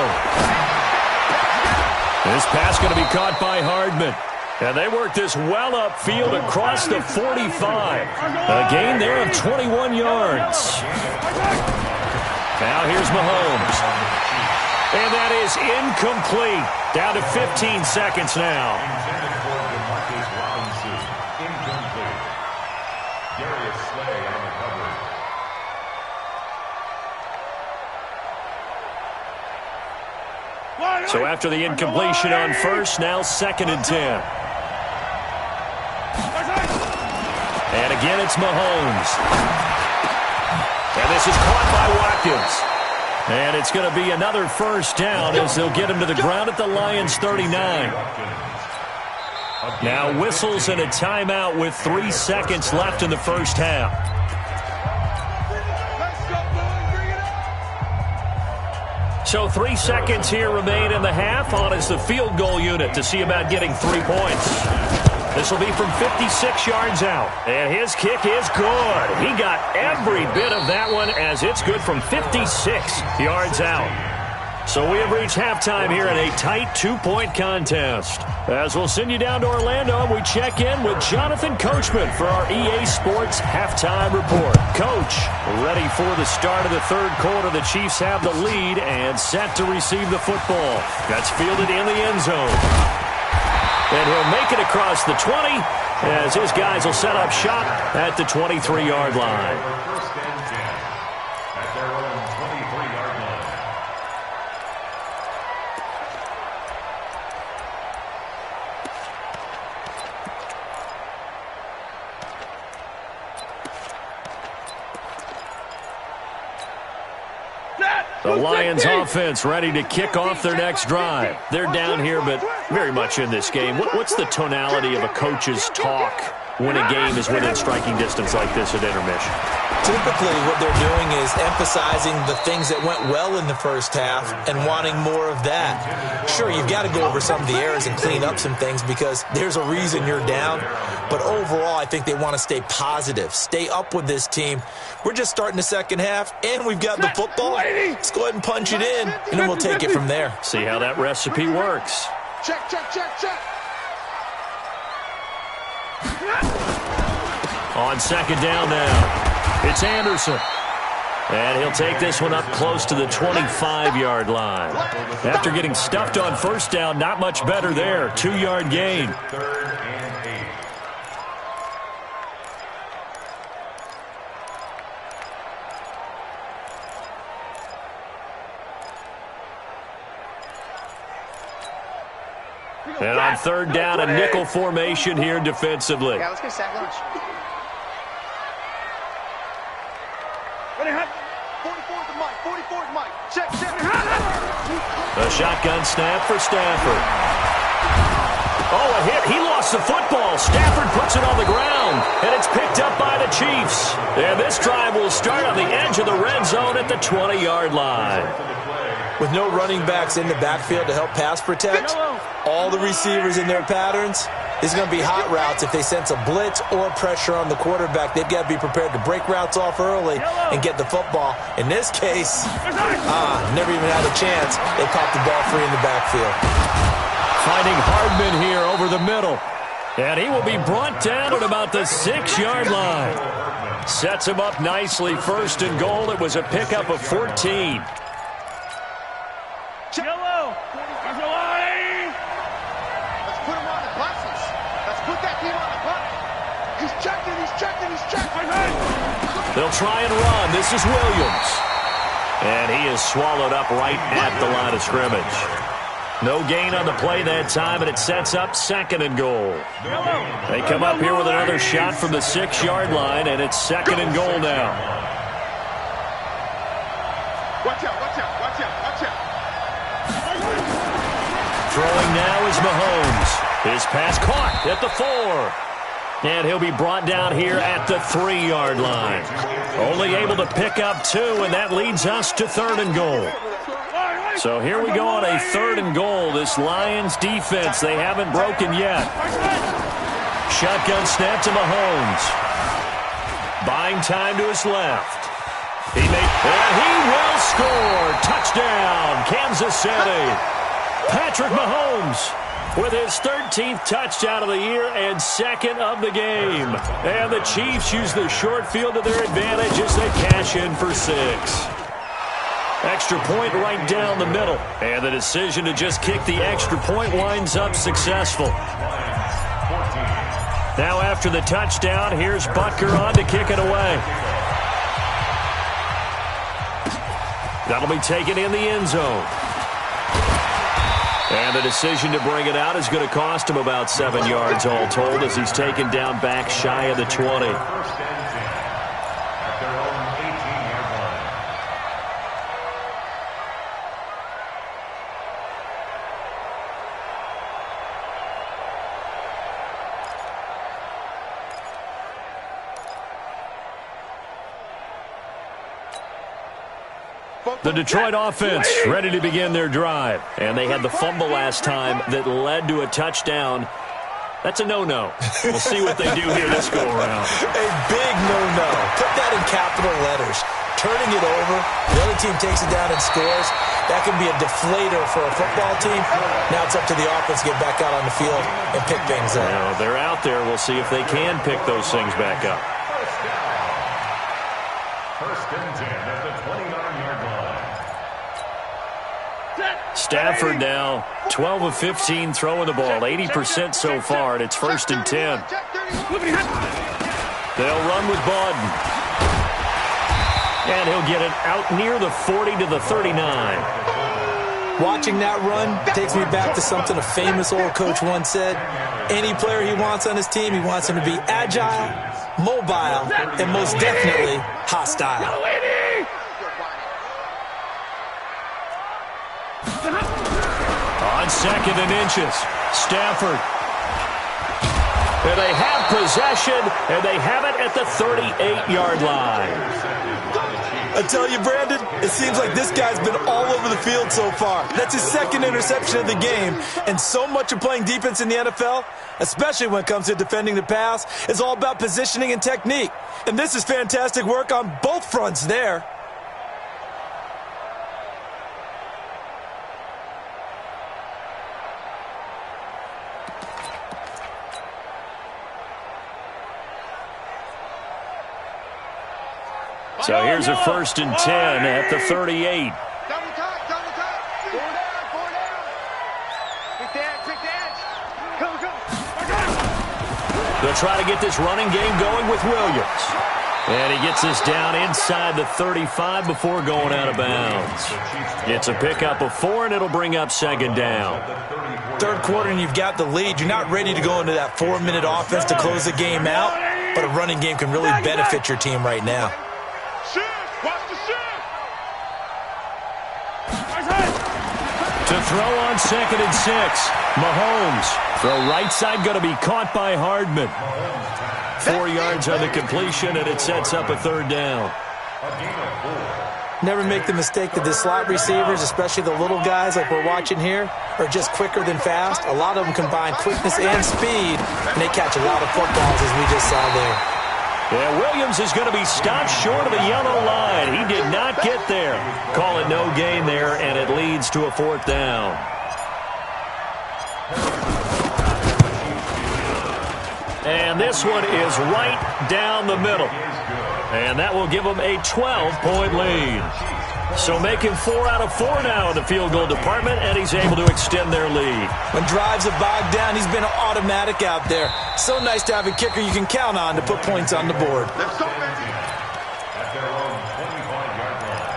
This pass going to be caught by Hardman. And they work this well upfield across the 45. A gain there of 21 yards. Now here's Mahomes. And that is incomplete. Down to 15 seconds now.
Intended for DeMarcus Robinson. Incomplete. Darius Slay on the coverage.
So after the incompletion on 1st, now 2nd and 10. And again, it's Mahomes. And this is caught by Watkins. And it's going to be another 1st down as they'll get him to the ground at the Lions' 39. Now whistles and a timeout with 3 seconds left in the first half. So 3 seconds here remain in the half. On is the field goal unit to see about getting 3 points. This will be from 56 yards out. And his kick is good. He got every bit of that one as it's good from 56 yards out. So we have reached halftime here in a tight 2-point contest. As we'll send you down to Orlando, we check in with Jonathan Coachman for our EA Sports Halftime Report. Coach, ready for the start of the 3rd quarter. The Chiefs have the lead and set to receive the football. That's fielded in the end zone. And he'll make it across the 20 as his guys will set up shop at the 23-yard line.
1st and 10 at their own 23-yard line.
The Lions offense ready to kick off their next drive. They're down here, but very much in this game. What's the tonality of a coach's talk when a game is within striking distance like this at intermission?
Typically, what they're doing is emphasizing the things that went well in the first half and wanting more of that. Sure, you've got to go over some of the errors and clean up some things because there's a reason you're down. But overall, I think they want to stay positive, stay up with this team. We're just starting the second half, and we've got the football. Let's go ahead and punch it in, and then we'll take it from there.
See how that recipe works.
Check, check, check, check.
On second down now, it's Anderson. And he'll take this one up close to the 25-yard line. After getting stuffed on first down, not much better there. 2-yard gain.
Third and 8.
And on third down, a nickel formation here defensively.
Yeah, let's get sack lunch.
Ready, hot. 44's the mic. 44's mic. Check, check.
A shotgun snap for Stafford. Oh, a hit. He lost the football. Stafford puts it on the ground, and it's picked up by the Chiefs. And this drive will start on the edge of the red zone at the 20-yard line.
With no running backs in the backfield to help pass protect, all the receivers in their patterns, this is going to be hot routes. If they sense a blitz or pressure on the quarterback, they've got to be prepared to break routes off early and get the football. In this case, never even had a chance. They caught the ball free in the backfield.
Finding Hardman here over the middle. And he will be brought down at about the 6-yard line. Sets him up nicely. First and goal. It was a pickup of 14.
Yellow. Let's put him on the buses. Let's put that team on the bus. He's checking, he's checking, he's checking.
They'll try and run. This is Williams. And he is swallowed up right at the line of scrimmage. No gain on the play that time, and it sets up second and goal. They come up here with another shot from the 6-yard line, and it's second and goal now.
Watch out, watch out, watch out, watch out.
Throwing now is Mahomes. His pass caught at the 4. And he'll be brought down here at the 3-yard line. Only able to pick up 2, and that leads us to third and goal. So here we go on a third and goal. This Lions defense, they haven't broken yet. Shotgun snap to Mahomes. Buying time to his left. And he will score. Touchdown, Kansas City. Patrick Mahomes with his 13th touchdown of the year and second of the game. And the Chiefs use the short field to their advantage as they cash in for 6. Extra point right down the middle. And the decision to just kick the extra point winds up successful. Now after the touchdown, here's Butker on to kick it away. That'll be taken in the end zone. And the decision to bring it out is going to cost him about 7 yards all told as he's taken down back shy of the 20. The Detroit offense ready to begin their drive. And they had the fumble last time that led to a touchdown. That's a no-no. We'll see what they do here this go-around.
A big no-no. Put that in capital letters. Turning it over, the other team takes it down and scores. That can be a deflator for a football team. Now it's up to the offense to get back out on the field and pick things up.
Now, they're out there. We'll see if they can pick those things back up.
First and 10 at the 20-yard line.
Stafford now 12 of 15 throwing the ball, 80% so far, and it's first and 10. They'll run with Bawden. And he'll get it out near the 40 to the 39.
Watching that run takes me back to something a famous old coach once said. Any player he wants on his team, he wants him to be agile, mobile, and most definitely hostile.
on 2nd and inches. Stafford. And they have possession, and they have it at the 38-yard line.
I tell you, Brandon, it seems like this guy's been all over the field so far. That's his 2nd interception of the game. And so much of playing defense in the NFL, especially when it comes to defending the pass, is all about positioning and technique. And this is fantastic work on both fronts there.
So here's a 1st and 10 at the 38.
Double tight, double tight. 4 down, 4 down. Pick the edge. Come.
They'll try to get this running game going with Williams. And he gets this down inside the 35 before going out of bounds. It's a pickup of 4, and it'll bring up 2nd down.
3rd quarter, and you've got the lead. You're not ready to go into that 4-minute offense to close the game out, but a running game can really benefit your team right now.
Watch the shift.
To throw on 2nd and 6. Mahomes. The right side going to be caught by Hardman. 4 yards on the completion, and it sets up a 3rd down.
Never make the mistake that the slot receivers, especially the little guys like we're watching here, are just quicker than fast. A lot of them combine quickness and speed, and they catch a lot of footballs, as we just saw there.
Yeah, Williams is going to be stopped short of the yellow line. He did not get there. Call it no gain there, and it leads to a 4th down. And this one is right down the middle. And that will give them a 12-point lead. So making 4 out of 4 now in the field goal department, and he's able to extend their lead.
When drives are bogged down, he's been automatic out there. So nice to have a kicker you can count on to put points on the board.
Let's go, man.
At their own 25-yard line.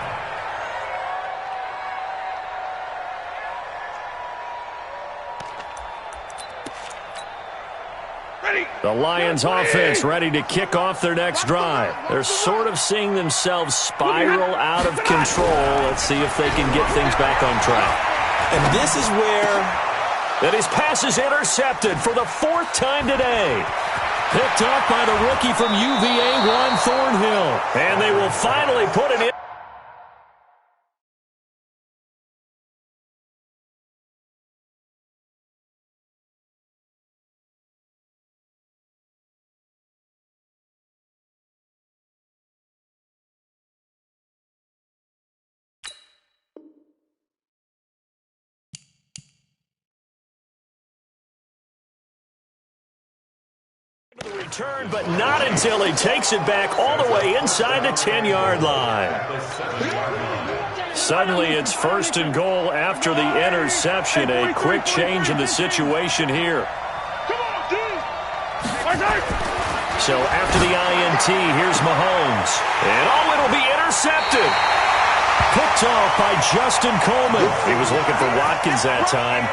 Ready.
The Lions offense ready to kick off their next drive. They're sort of seeing themselves spiral out of control. Let's see if they can get things back on track.
And this is where...
And his pass is intercepted for the 4th time today. Picked off by the rookie from UVA, Juan Thornhill. And they will finally put it in. Return, but not until he takes it back all the way inside the 10-yard line. Suddenly it's 1st and goal after the interception. A quick change in the situation here. So after the INT, here's Mahomes. And it'll be intercepted. Picked off by Justin Coleman. He was looking for Watkins that time.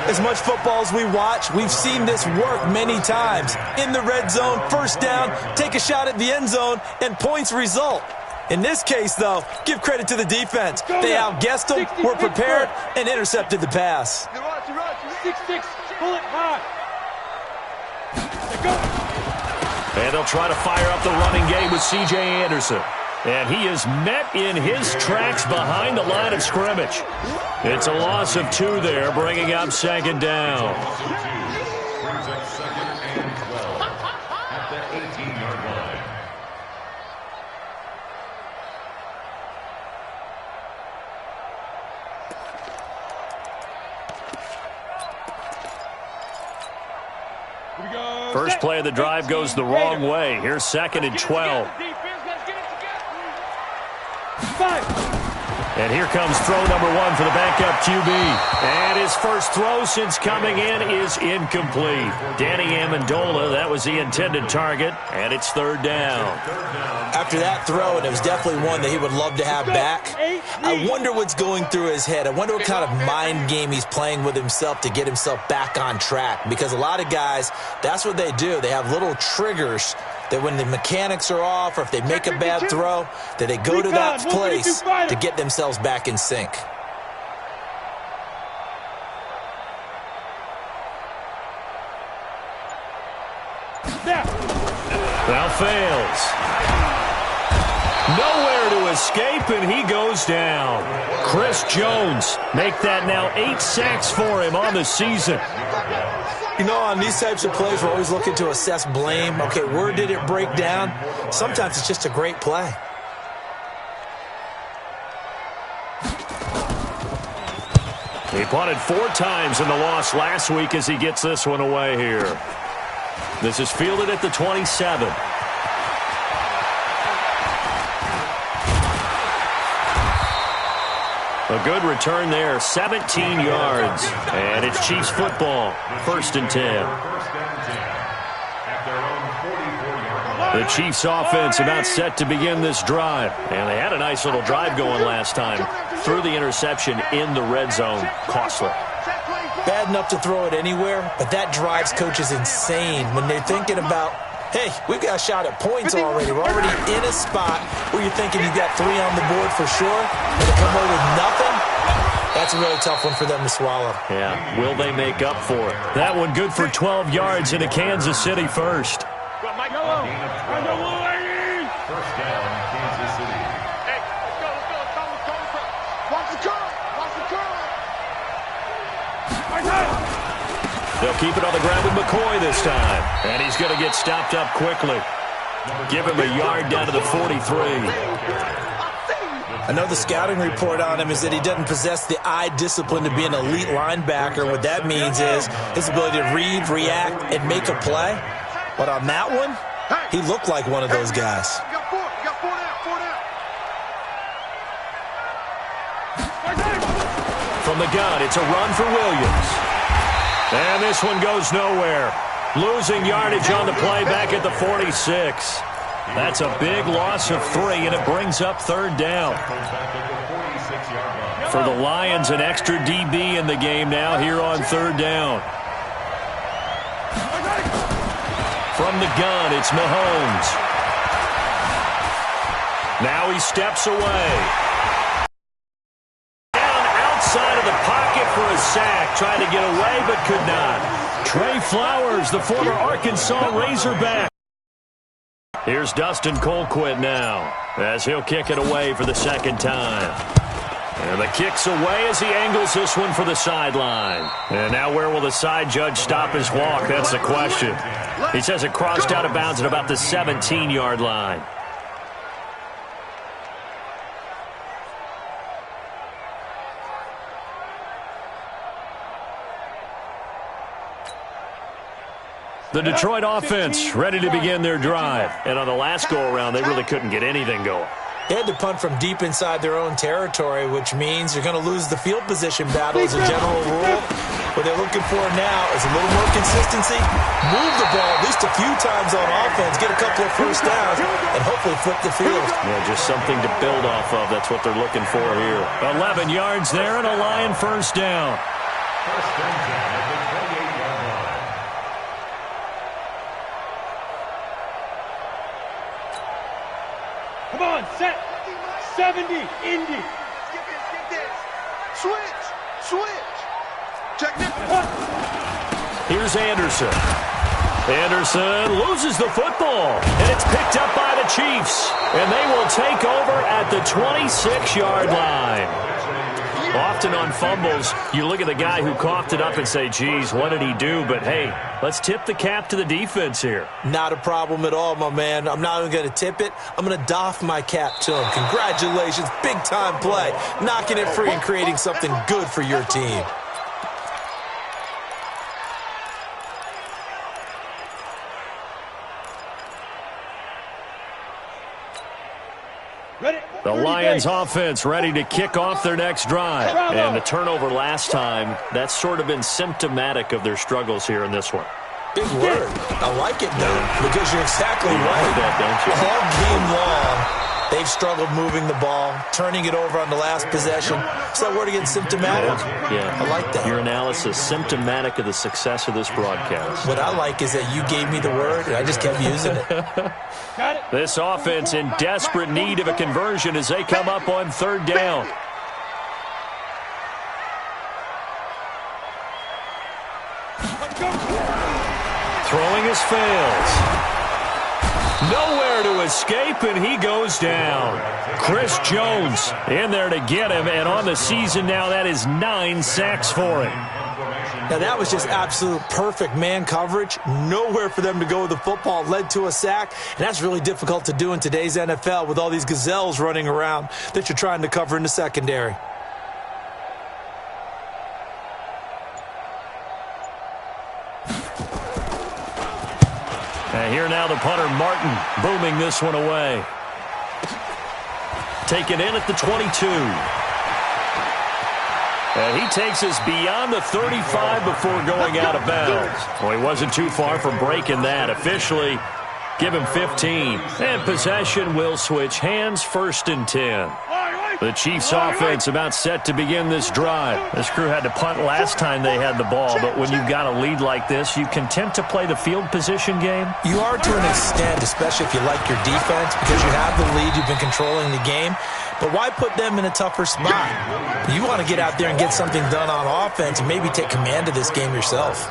As much football as we watch, we've seen this work many times. In the red zone, 1st down, take a shot at the end zone, and points result. In this case, though, give credit to the defense. They outguessed them, were prepared, and intercepted the pass.
6-6, pull it high.
And they'll try to fire up the running game with C.J. Anderson. And he is met in his tracks behind the line of scrimmage. It's a loss of 2 there, bringing up 2nd down.
Brings up 2nd and 12 at the 18-yard line.
First play of the drive goes the wrong way. Here's 2nd and 12. And here comes throw number 1 for the backup QB. And his first throw since coming in is incomplete. Danny Amendola, that was the intended target, and it's 3rd down.
After that throw, and it was definitely one that he would love to have back, I wonder what's going through his head. I wonder what kind of mind game he's playing with himself to get himself back on track. Because a lot of guys, that's what they do. They have little triggers that when the mechanics are off or if they make a bad throw, that they go to that place to get themselves back in sync.
Now fails. Nowhere to escape, and he goes down. Chris Jones make that now 8 sacks for him on the season.
You know, on these types of plays, we're always looking to assess blame. Okay, where did it break down? Sometimes it's just a great play.
He punted 4 times in the loss last week as he gets this one away here. This is fielded at the 27. A good return there, 17 yards. And it's Chiefs football, 1st and 10. The Chiefs offense about set to begin this drive. And they had a nice little drive going last time. Threw the interception in the red zone. Costly.
Bad enough to throw it anywhere, but that drives coaches insane when they're thinking about, hey, we've got a shot at points already. We're already in a spot where you're thinking you've got 3 on the board for sure, and to come away with nothing, that's a really tough one for them to swallow.
Yeah, will they make up for it? That one good for 12 yards into Kansas City first.
First down, Kansas City.
Hey, let's go. Watch the curl.
They'll keep it on the ground with McCoy this time. And he's going to get stopped up quickly. Give him a yard down to the 43.
I know the scouting report on him is that he doesn't possess the eye discipline to be an elite linebacker. What that means is his ability to read, react, and make a play. But on that one, he looked like one of those guys.
You got 4 down.
From the gun, it's a run for Williams. And this one goes nowhere. Losing yardage on the play back at the 46. That's a big loss of 3, and it brings up 3rd down. For the Lions, an extra DB in the game now here on 3rd down. From the gun, it's Mahomes. Now he steps away. Down outside of the pocket for a sack. Trying to get away, but could not. Trey Flowers, the former Arkansas Razorback. Here's Dustin Colquitt now, as he'll kick it away for the 2nd time. And the kick's away as he angles this one for the sideline. And now where will the side judge stop his walk? That's the question. He says it crossed out of bounds at about the 17-yard line. The Detroit offense ready to begin their drive. And on the last go-around, they really couldn't get anything going.
They had to punt from deep inside their own territory, which means you're going to lose the field position battle as a general rule. What they're looking for now is a little more consistency, move the ball at least a few times on offense, get a couple of first downs, and hopefully flip the field.
Yeah, just something to build off of. That's what they're looking for here. 11 yards there and a Lion first down.
First and 10 at the 28-yard line.
Come on, set. 70, Indy.
Get this. Switch. Check this.
Here's Anderson. Anderson loses the football, and it's picked up by the Chiefs. And they will take over at the 26-yard line. Often on fumbles, you look at the guy who coughed it up and say, geez, what did he do? But, hey, let's tip the cap to the defense here.
Not a problem at all, my man. I'm not even going to tip it. I'm going to doff my cap to him. Congratulations. Big-time play. Knocking it free and creating something good for your team.
The Lions offense ready to kick off their next drive. And the turnover last time, that's sort of been symptomatic of their struggles here in this one.
Big word. I like it, though, because you're exactly right.
That, don't you?
All game long, they've struggled moving the ball, turning it over on the last possession. So that word again, symptomatic.
Yeah.
I like that.
Your analysis, symptomatic of the success of this broadcast.
What I like is that you gave me the word, and I just kept using it.
This offense in desperate need of a conversion as they come up on 3rd down. Throwing his fails. Nowhere to escape, and he goes down. Chris Jones in there to get him, and on the season now, that is 9 sacks for him.
Now, that was just absolute perfect man coverage. Nowhere for them to go with the football. Led to a sack, and that's really difficult to do in today's NFL with all these gazelles running around that you're trying to cover in the secondary.
And here now the punter, Martin, booming this one away. Taken in at the 22. And he takes us beyond the 35 before going out of bounds. Well, he wasn't too far from breaking that. Officially, give him 15. And possession will switch hands, 1st and 10. The Chiefs offense about set to begin this drive. This crew had to punt last time they had the ball, but when you've got a lead like this, you content to play the field position game?
You are to an extent, especially if you like your defense, because you have the lead, you've been controlling the game. But why put them in a tougher spot? You want to get out there and get something done on offense and maybe take command of this game yourself.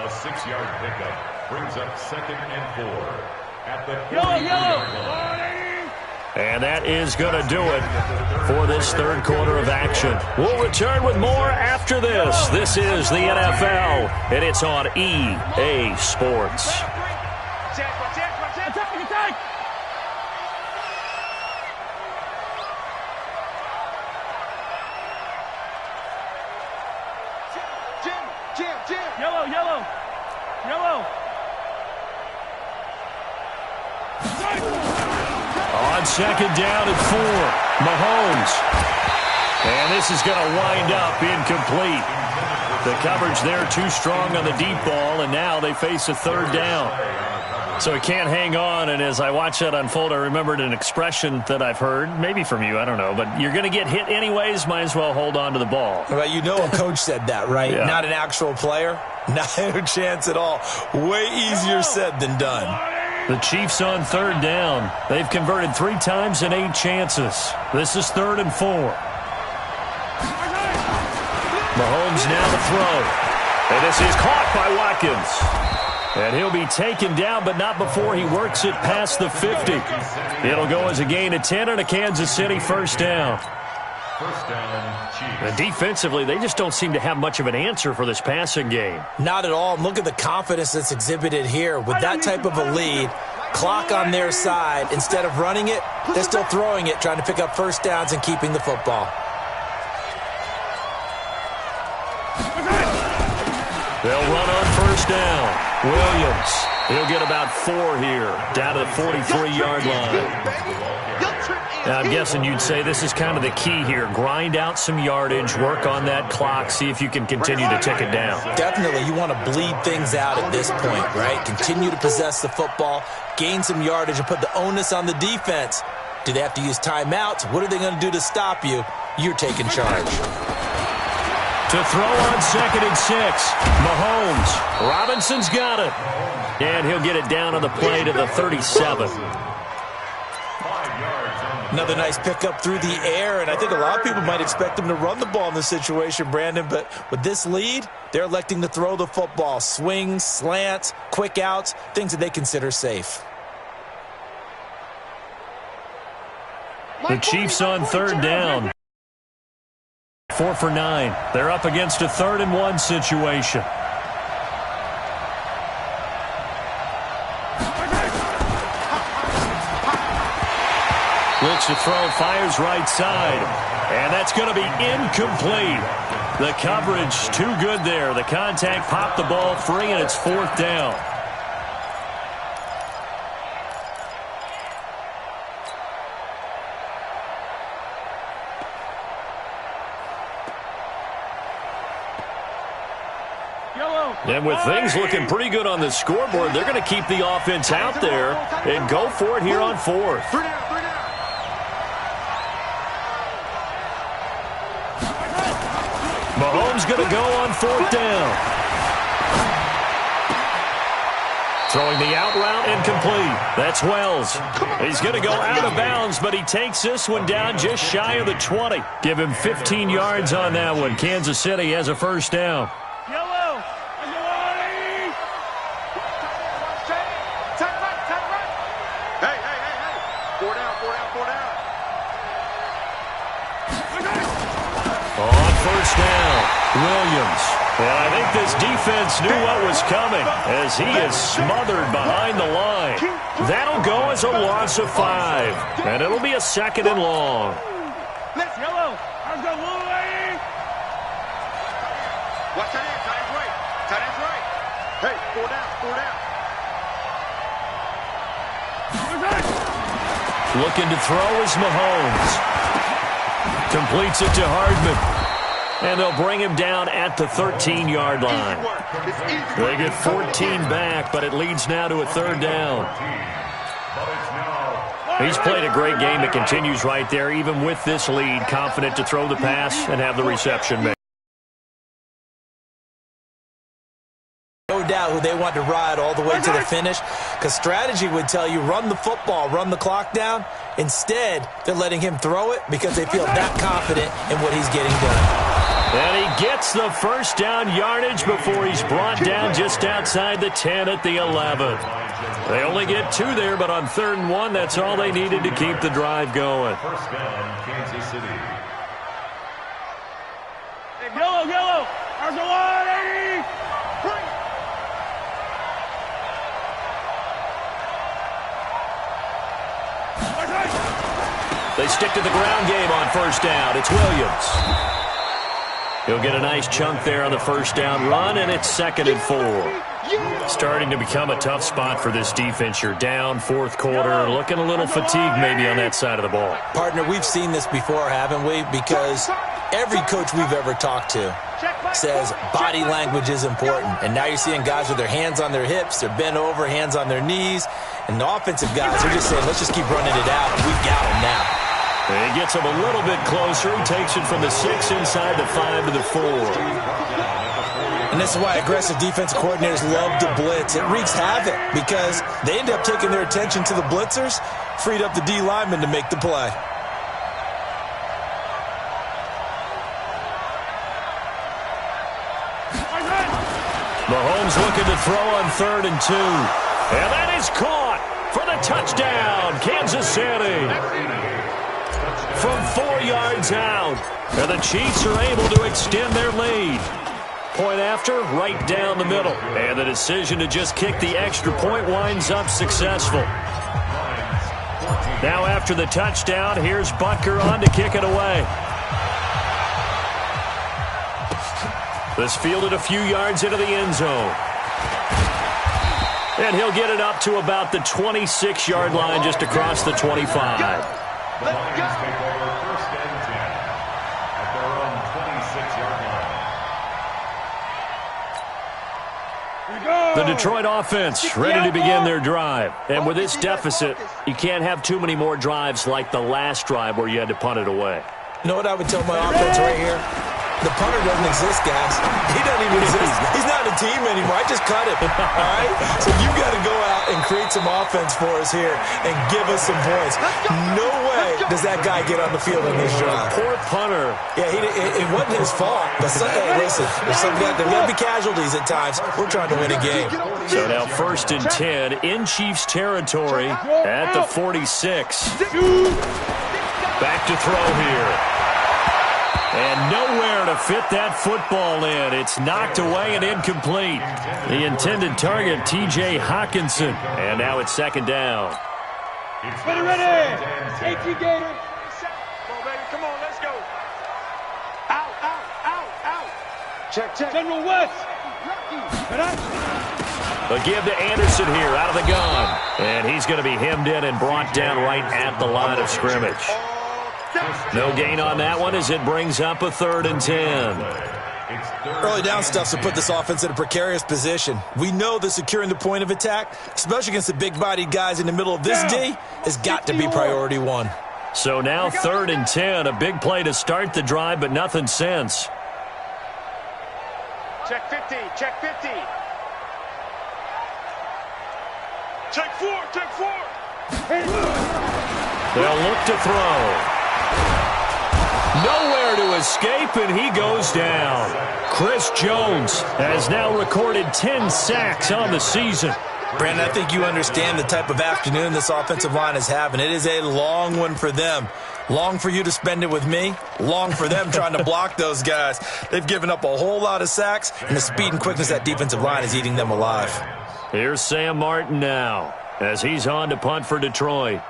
A 6-yard pickup brings up 2nd and 4 at the
Yellow.
And that is going to do it for this third quarter of action. We'll return with more after this. This is the NFL, and it's on EA Sports.
Jim.
Yellow.
On 2nd down at 4, Mahomes. And this is going to wind up incomplete. The coverage there too strong on the deep ball, and now they face a 3rd down. So he can't hang on, and as I watch that unfold, I remembered an expression that I've heard, maybe from you, I don't know, but you're going to get hit anyways, might as well hold on to the ball.
Well, you know a coach said that, right?
Yeah.
Not an actual player. Not a chance at all. Way easier said than done.
The Chiefs on 3rd down. They've converted 3 times in 8 chances. This is 3rd and 4. Mahomes now to throw. And this is caught by Watkins. And he'll be taken down, but not before he works it past the 50. It'll go as a gain of 10 and a Kansas City 1st down.
1st down, Chiefs.
And defensively, they just don't seem to have much of an answer for this passing game.
Not at all. Look at the confidence that's exhibited here. With that type of a lead, clock on their side, instead of running it, they're still throwing it, trying to pick up 1st downs and keeping the football.
They'll run on 1st down. Williams, he'll get about 4 here, down to the 43-yard line. Now, I'm guessing you'd say this is kind of the key here. Grind out some yardage, work on that clock, see if you can continue to tick it down.
Definitely, you want to bleed things out at this point, right? Continue to possess the football, gain some yardage, and put the onus on the defense. Do they have to use timeouts? What are they going to do to stop you? You're taking charge.
To throw on 2nd and 6, Mahomes. Robinson's got it. And he'll get it down on the play to the 37.
Another nice pickup through the air, and I think a lot of people might expect him to run the ball in this situation, Brandon, but with this lead, they're electing to throw the football. Swings, slants, quick outs, things that they consider safe.
The Chiefs on 3rd down. 4 for 9. They're up against a 3rd and 1 situation. Looks to throw, fires right side. And that's going to be incomplete. The coverage too good there. The contact popped the ball free, and it's 4th down. And with things looking pretty good on the scoreboard, they're going to keep the offense out there and go for it here on 4th. Mahomes going to go on 4th down. Throwing the out route incomplete. That's Wells. He's going to go out of bounds, but he takes this one down just shy of the 20. Give him 15 yards on that one. Kansas City has a 1st down. first down. Williams. And I think this defense knew what was coming as he is smothered behind the line. That'll go as a loss of 5. And it'll be a 2nd and long.
Let's yellow. Let's go, Wolverine.
Watch that end. Tight end's right. Tight end's right. Hey, 4 down. 4 down.
Looking to throw is Mahomes. Completes it to Hardman. And they'll bring him down at the 13-yard line. They get 14 back, but it leads now to a 3rd down. He's played a great game. It continues right there, even with this lead, confident to throw the pass and have the reception made.
No doubt who they want to ride all the way to the finish, because strategy would tell you run the football, run the clock down. Instead, they're letting him throw it because they feel that confident in what he's getting done.
And he gets the first down yardage before he's brought down just outside the 10 at the 11. They only get 2 there, but on 3rd and 1, that's all they needed to keep the drive going.
First down, Kansas City.
Yellow, yellow. There's the 180.
They stick to the ground game on first down. It's Williams. He'll get a nice chunk there on the first down run, and it's 2nd and 4. Starting to become a tough spot for this defense. You're down 4th quarter, looking a little fatigued maybe on that side of the ball.
Partner, we've seen this before, haven't we? Because every coach we've ever talked to says body language is important. And now you're seeing guys with their hands on their hips, they're bent over, hands on their knees. And the offensive guys are just saying, let's just keep running it out. We've got them now.
And he gets him a little bit closer. He takes it from the 6 inside the 5 to the 4.
And this is why aggressive defensive coordinators love to blitz. It wreaks havoc because they end up taking their attention to the blitzers, freed up the D lineman to make the play.
Mahomes looking to throw on 3rd and 2. And that is caught for the touchdown, Kansas City. From 4 yards out. And the Chiefs are able to extend their lead. Point after, right down the middle. And the decision to just kick the extra point winds up successful. Now after the touchdown, here's Butker on to kick it away. This fielded a few yards into the end zone. And he'll get it up to about the 26-yard line just across the 25.
The Lions take over 1st and 10 at their own 26-yard line.
The Detroit offense ready to begin their drive. And with this deficit, you can't have too many more drives like the last drive where you had to punt it away.
You know what I would tell my offense right here? The punter doesn't exist, guys. He doesn't even exist. He's not a team anymore. I just cut him, all right? So you got to go out and create some offense for us here and give us some points. No way does that guy get on the field in this drive.
Poor punter.
Yeah, it wasn't his fault. But hey, listen, there's going to be casualties at times. We're trying to win a game.
So now 1st and 10 in Chiefs territory at the 46. Back to throw here. And nowhere to fit that football in. It's knocked away and incomplete. The intended target, T.J. Hockenson. And now it's 2nd down.
Ready. 18 Gator.
Come on, baby. Come on, let's go. Out. Check.
General West.
A give to Anderson here out of the gun. And he's going to be hemmed in and brought down right at the line of scrimmage. No gain on that one as it brings up a 3rd and 10.
Early down stuff to put this offense in a precarious position. We know that securing the point of attack, especially against the big-bodied guys in the middle of this D, has got to be priority 1.
So now 3rd and 10, a big play to start the drive, but nothing since.
Check 50. Check 50. Check 4.
They'll look to throw. Nowhere to escape, and he goes down. Chris Jones has now recorded 10 sacks on the season.
Brandon, I think you understand the type of afternoon this offensive line is having. It is a long one for them. Long for you to spend it with me. Long for them trying to block those guys. They've given up a whole lot of sacks, and the speed and quickness of that defensive line is eating them alive.
Here's Sam Martin now as he's on to punt for Detroit.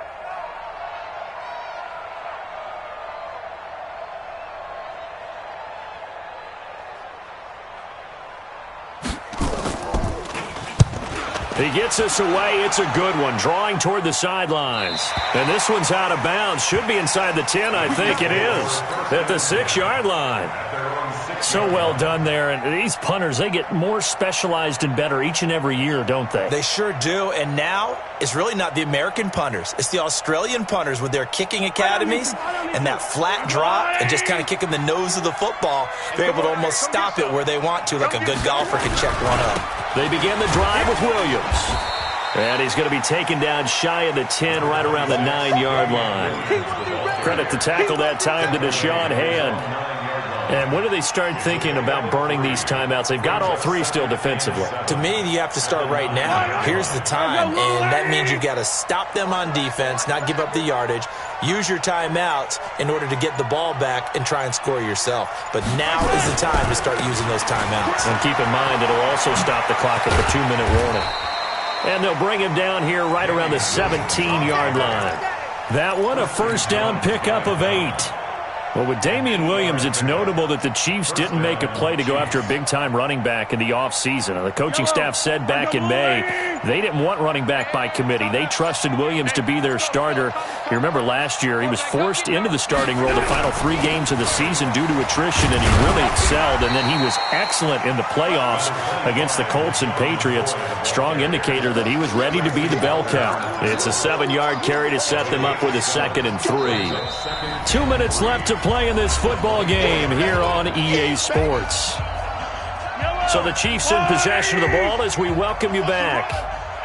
He gets us away. It's a good one, drawing toward the sidelines. And this one's out of bounds. Should be inside the 10, I think it is, at the 6-yard line. So well done there. And these punters, they get more specialized and better each and every year, don't they?
They sure do. And now it's really not the American punters. It's the Australian punters with their kicking academies and that flat drop and just kind of kicking the nose of the football. They're able to almost stop it where they want to, like a good golfer can check one up.
They begin the drive with Williams. And he's going to be taken down shy of the 10, right around the 9-yard line. Credit the tackle that time to Deshaun Hand. And when do they start thinking about burning these timeouts? They've got all three still defensively.
To me, you have to start right now. Here's the time, and that means you've got to stop them on defense, not give up the yardage, use your timeouts in order to get the ball back and try and score yourself. But now is the time to start using those timeouts.
And keep in mind, it'll also stop the clock at the 2-minute warning. And they'll bring him down here right around the 17-yard line. That one, a first down pickup of 8. Well, with Damian Williams, it's notable that the Chiefs didn't make a play to go after a big-time running back in the offseason. The coaching staff said back in May they didn't want running back by committee. They trusted Williams to be their starter. You remember last year, he was forced into the starting role the final 3 games of the season due to attrition, and he really excelled. And then he was excellent in the playoffs against the Colts and Patriots. Strong indicator that he was ready to be the bell cow. It's a 7-yard carry to set them up with a 2nd and 3. 2 minutes left to play in this football game here on EA Sports. So the Chiefs in possession of the ball as we welcome you back.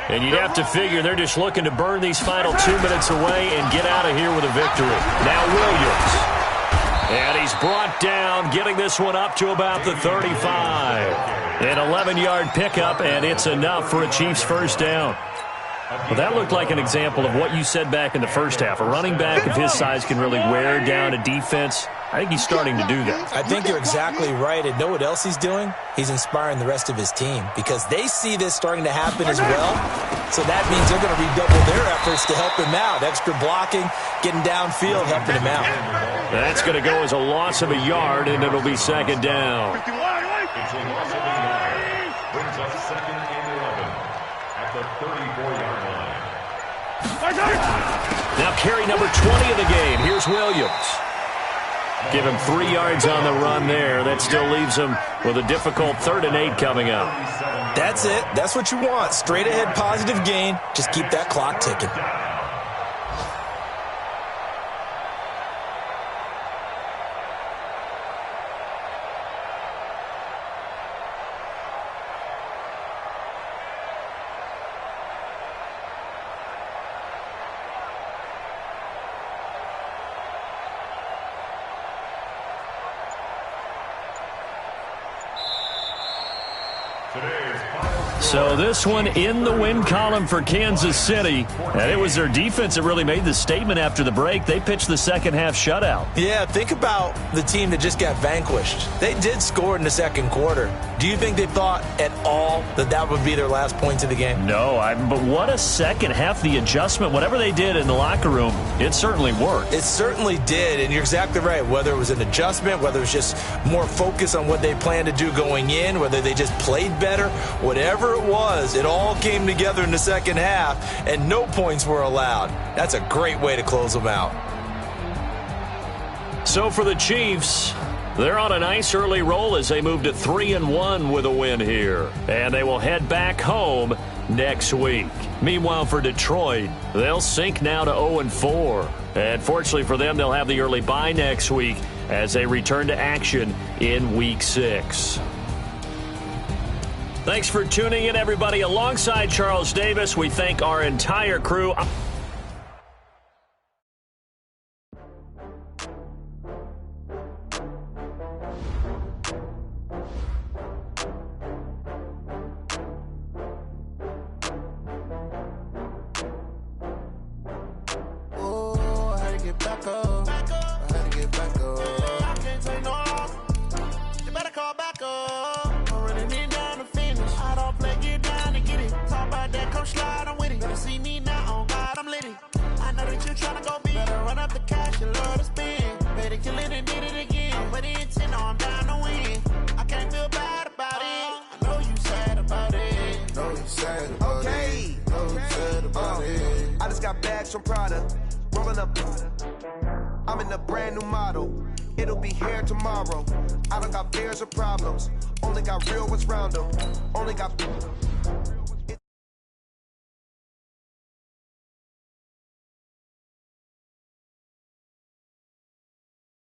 And you'd have to figure they're just looking to burn these final 2 minutes away and get out of here with a victory. Now Williams. And he's brought down, getting this one up to about the 35. An 11-yard pickup, and it's enough for a Chiefs first down. Well, that looked like an example of what you said back in the first half. A running back of his size can really wear down a defense. I think he's starting to do that.
I think you're exactly right. And know what else he's doing? He's inspiring the rest of his team because they see this starting to happen as well. So that means they're going to redouble their efforts to help him out. Extra blocking, getting downfield, helping him out.
That's going to go as a loss of a yard, and it'll be 2nd down.
It's a loss of a yard. Brings up 2nd and 11 at the 34-yard line.
Now carry number 20 of the game. Here's Williams. Give him 3 yards on the run there. That still leaves him with a difficult 3rd and 8 coming up.
That's it. That's what you want. Straight ahead positive gain. Just keep that clock ticking.
So this one in the win column for Kansas City. And it was their defense that really made the statement after the break. They pitched the second half shutout.
Yeah, think about the team that just got vanquished. They did score in the second quarter. Do you think they thought at all that that would be their last points of the game?
No, but what a second half. The adjustment, whatever they did in the locker room, it certainly worked.
It certainly did, and you're exactly right. Whether it was an adjustment, whether it was just more focus on what they planned to do going in, whether they just played better, whatever it was, it all came together in the second half, and no points were allowed. That's a great way to close them out.
So for the Chiefs, they're on a nice early roll as they move to 3-1 with a win here. And they will head back home next week. Meanwhile, for Detroit, they'll sink now to 0-4. And fortunately for them, they'll have the early bye next week as they return to action in Week 6. Thanks for tuning in, everybody. Alongside Charles Davis, we thank our entire crew.
back up. I had to get back up. I can't take no loss. You better call back up. I'm running it down to finish. I don't play, get down and get it. Talk about that, come slide, I'm with it. Better see me now, on God, I'm litty. I know that you tryna go big. Better run up the cash, you love to spend. Better kill it and did it again. I'm with it 10, I'm down to win. I can't feel bad about it. I know you sad about it.
Know you sad about it. Know you sad about it.
I just got bags from Prada. Rolling up. I'm in a brand new model. It'll be here tomorrow. I don't got fears or problems. Only got real ones round them. Only got